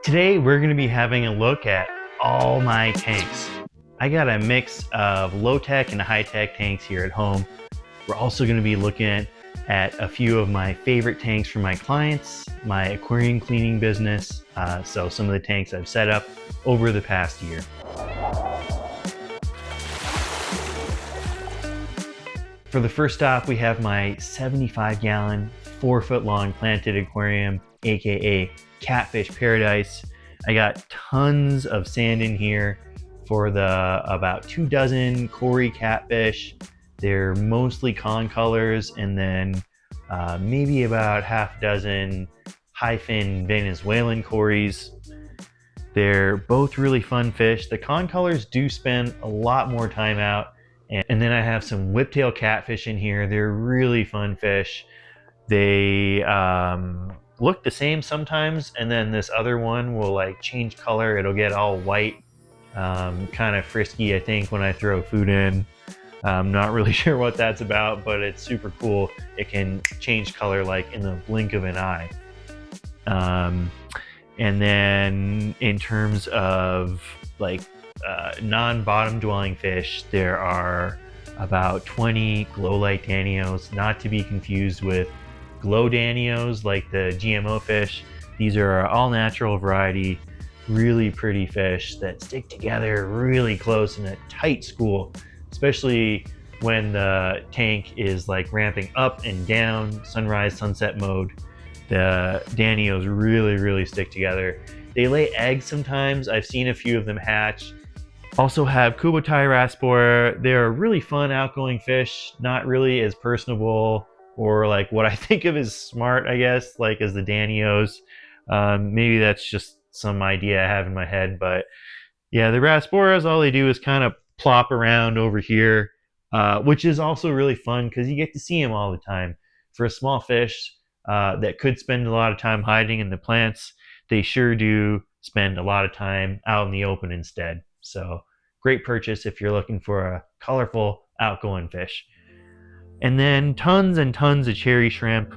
Today we're going to be having a look at all my tanks. I got a mix of low-tech and high-tech tanks here at home. We're also going to be looking at a few of my favorite tanks for my clients, my aquarium cleaning business, so some of the tanks I've set up over the past year. For the first stop, we have my 75-gallon, 4-foot-long planted aquarium, aka Catfish Paradise. I got tons of sand in here for the about 24 Kuhli catfish. They're mostly con colors, and then maybe about half a dozen high-fin Venezuelan Kuhlis. They're both really fun fish. The con colors do spend a lot more time out. And then I have some whiptail catfish in here. They're really fun fish. They look the same sometimes, and then this other one will like change color. It'll get all white, kind of frisky, I think, when I throw food in. I'm not really sure what that's about, but it's super cool. It can change color like in the blink of an eye. And then in terms of like non-bottom dwelling fish, there are about 20 glow light danios, not to be confused with glow danios like the GMO fish. These are our all natural variety, really pretty fish that stick together really close in a tight school, especially when the tank is like ramping up and down, sunrise, sunset mode. The danios really stick together. They lay eggs sometimes. I've seen a few of them hatch. Also have Kubotai Raspor. They're really fun outgoing fish, not really as personable or like what I think of as smart, I guess, like as the danios. Maybe that's just some idea I have in my head, but yeah, the Rasporas, all they do is kind of plop around over here, which is also really fun because you get to see them all the time. For a small fish that could spend a lot of time hiding in the plants, they sure do spend a lot of time out in the open instead. So great purchase if you're looking for a colorful outgoing fish. And then tons and tons of cherry shrimp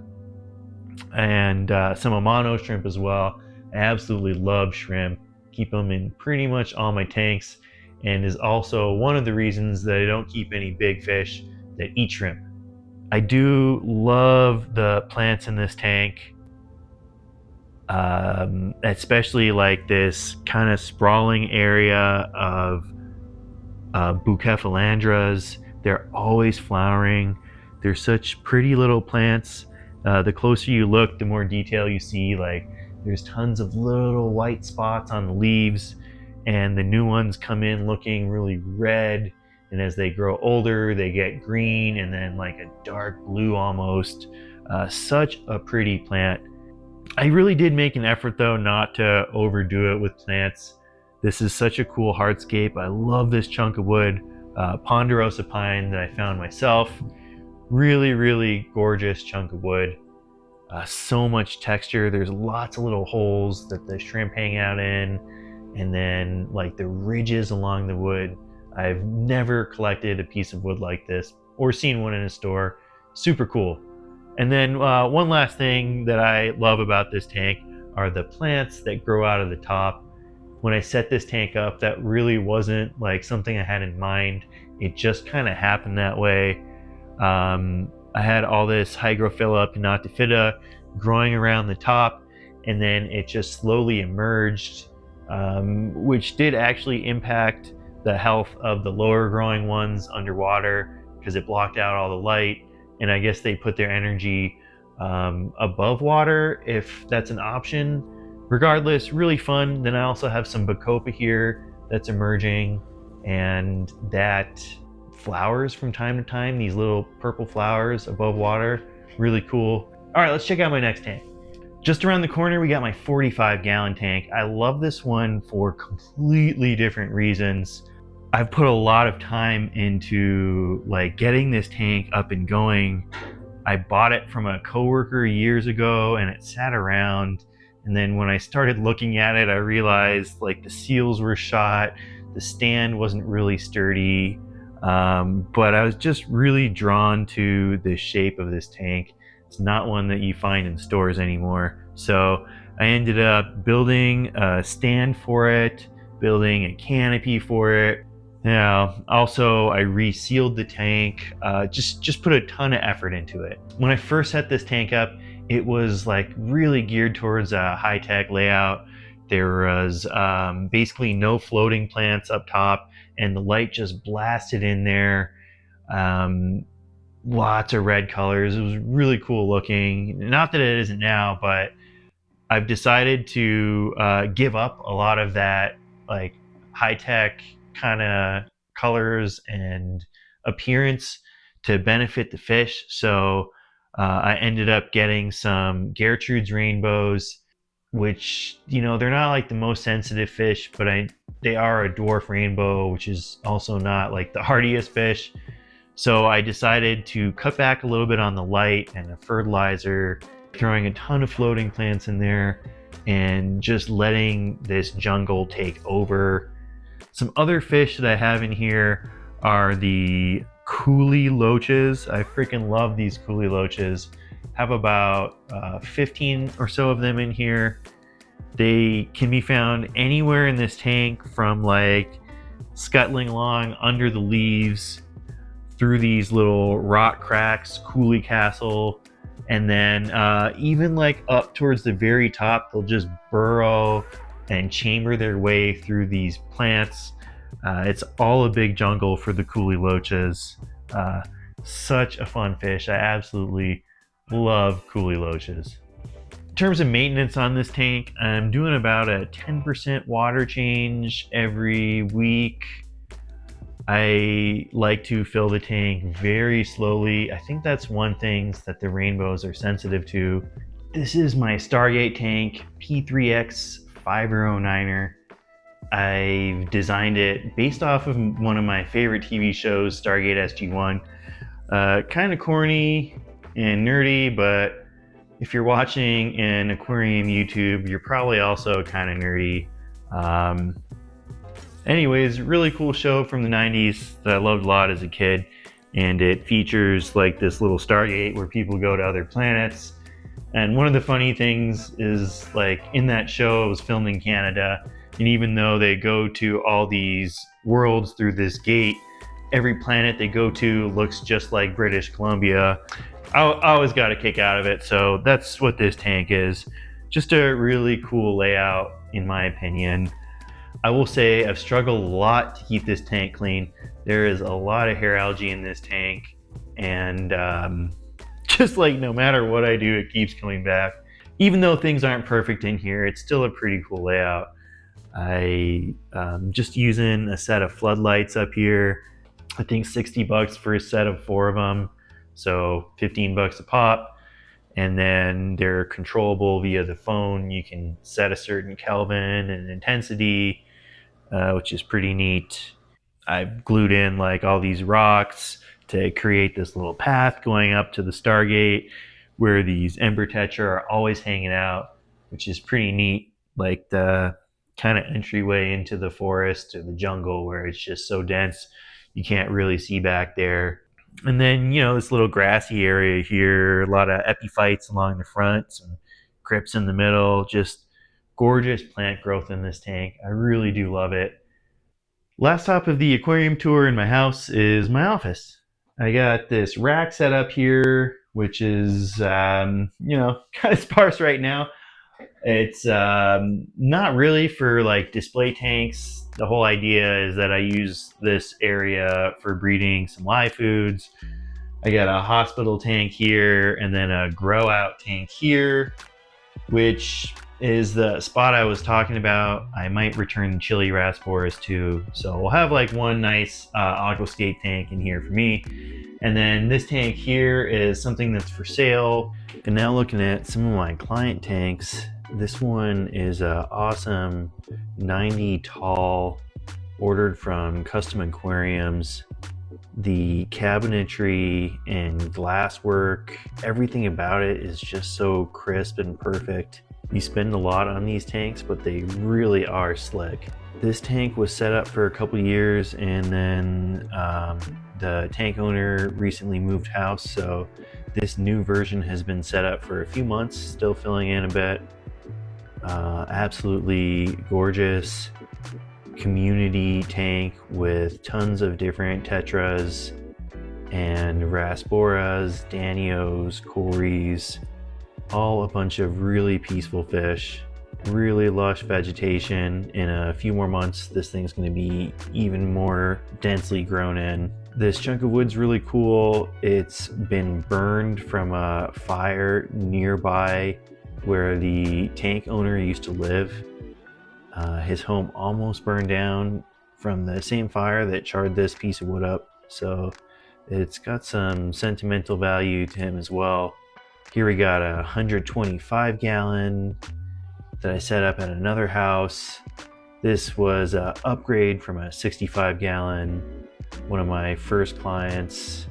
and some Amano shrimp as well. I absolutely love shrimp. Keep them in pretty much all my tanks, and is also one of the reasons that I don't keep any big fish that eat shrimp. I do love the plants in this tank, especially like this kind of sprawling area of bucephalandras. They're always flowering. They're such pretty little plants. The closer you look, the more detail you see. Like there's tons of little white spots on the leaves, and the new ones come in looking really red, and as they grow older they get green and then like a dark blue almost. Such a pretty plant. I really did make an effort though not to overdo it with plants. This is such a cool hardscape. I love this chunk of wood, ponderosa pine that I found myself. Really gorgeous chunk of wood. So much texture. There's lots of little holes that the shrimp hang out in, and then like the ridges along the wood. I've never collected a piece of wood like this or seen one in a store. Super cool. And then one last thing that I love about this tank are the plants that grow out of the top. When I set this tank up, that really wasn't like something I had in mind. It just kind of happened that way. I had all this Hygrophila pinnatophyta growing around the top, and then it just slowly emerged, which did actually impact the health of the lower growing ones underwater because it blocked out all the light. And I guess they put their energy above water if that's an option. Regardless, really fun. Then I also have some Bacopa here that's emerging, and that flowers from time to time, these little purple flowers above water. Really cool. All right, let's check out my next tank. Just around the corner, we got my 45-gallon tank. I love this one for completely different reasons. I've put a lot of time into like getting this tank up and going. I bought it from a coworker years ago and it sat around. And then when I started looking at it, I realized like the seals were shot. The stand wasn't really sturdy. But I was just really drawn to the shape of this tank. It's not one that you find in stores anymore. So I ended up building a stand for it, building a canopy for it. Now, also I resealed the tank, just put a ton of effort into it. When I first set this tank up, it was like really geared towards a high-tech layout. There was basically no floating plants up top, and the light just blasted in there. Um, Lots of red colors. It was really cool looking. Not that it isn't now, but I've decided to give up a lot of that like high tech kind of colors and appearance to benefit the fish. So I ended up getting some Gertrude's rainbows, which they're not like the most sensitive fish, but they are a dwarf rainbow, which is also not like the hardiest fish. So I decided to cut back a little bit on the light and the fertilizer, throwing a ton of floating plants in there and just letting this jungle take over. Some other fish that I have in here are the Kuhli loaches. I freaking love these Kuhli loaches. Have about 15 or so of them in here. They can be found anywhere in this tank, from like scuttling along under the leaves, through these little rock cracks, Kuhli Castle, and then even like up towards the very top, they'll just burrow and chamber their way through these plants. It's all a big jungle for the Kuhli loaches. Such a fun fish. I absolutely love Kuhli loaches. In terms of maintenance on this tank, I'm doing about a 10% water change every week. I like to fill the tank very slowly. I think that's one thing that the rainbows are sensitive to. This is my Stargate tank, P3X 5009er. I've designed it based off of one of my favorite TV shows, Stargate SG-1. Kind of corny and nerdy, but if you're watching an aquarium YouTube, you're probably also kind of nerdy. Anyways, really cool show from the 90s that I loved a lot as a kid, and it features like this little Stargate where people go to other planets. And one of the funny things is, like, in that show, it was filmed in Canada, and even though they go to all these worlds through this gate, every planet they go to looks just like British Columbia. I always got a kick out of it, so that's what this tank is. Just a really cool layout, in my opinion. I will say I've struggled a lot to keep this tank clean. There is a lot of hair algae in this tank, and just like no matter what I do, it keeps coming back. Even though things aren't perfect in here, it's still a pretty cool layout. I just using a set of floodlights up here. I think $60 for a set of 4 of them, so $15 a pop. And then they're controllable via the phone. You can set a certain Kelvin and intensity, which is pretty neat. I've glued in like all these rocks to create this little path going up to the Stargate where these ember tetra are always hanging out, which is pretty neat. Like the kind of entryway into the forest or the jungle where it's just so dense you can't really see back there. And then, this little grassy area here, a lot of epiphytes along the front, some crypts in the middle, just gorgeous plant growth in this tank. I really do love it. Last stop of the aquarium tour in my house is my office. I got this rack set up here, which is, kind of sparse right now. It's not really for like display tanks. The whole idea is that I use this area for breeding some live foods. I got a hospital tank here and then a grow out tank here, which is the spot I was talking about. I might return chili raspberries to. So we'll have like one nice aquascape tank in here for me. And then this tank here is something that's for sale. And now looking at some of my client tanks, this one is a awesome 90 tall, ordered from Custom Aquariums. The cabinetry and glasswork, everything about it is just so crisp and perfect. You spend a lot on these tanks, but they really are slick. This tank was set up for a couple years, and then the tank owner recently moved house, so this new version has been set up for a few months, still filling in a bit. Absolutely gorgeous community tank with tons of different tetras and rasboras, danios, cories, all a bunch of really peaceful fish, really lush vegetation. In a few more months, this thing's going to be even more densely grown in. This chunk of wood's really cool. It's been burned from a fire nearby where the tank owner used to live. His home almost burned down from the same fire that charred this piece of wood up, so it's got some sentimental value to him as well. Here we got a 125 gallon that I set up at another house. This was an upgrade from a 65 gallon, one of my first clients.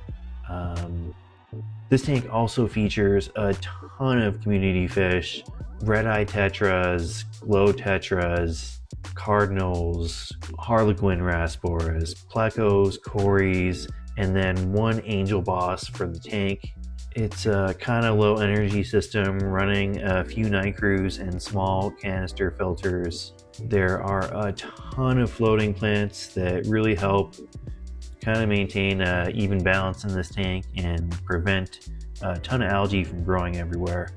This tank also features a ton of community fish, red-eye tetras, glow tetras, cardinals, harlequin rasboras, plecos, cories, and then one angel boss for the tank. It's a kind of low energy system running a few night crews and small canister filters. There are a ton of floating plants that really help kind of maintain an even balance in this tank and prevent a ton of algae from growing everywhere.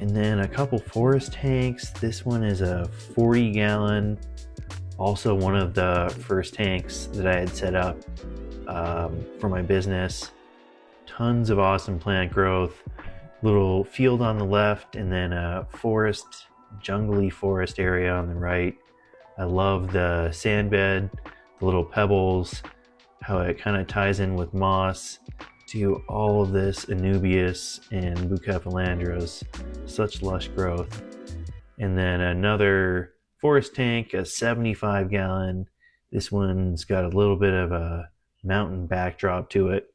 And then a couple forest tanks. This one is a 40 gallon, also one of the first tanks that I had set up for my business. Tons of awesome plant growth, little field on the left, and then a forest, jungly forest area on the right. I love the sand bed, the little pebbles, how it kind of ties in with moss to all of this Anubias and Bucephalandras. Such lush growth. And then another forest tank, a 75 gallon. This one's got a little bit of a mountain backdrop to it.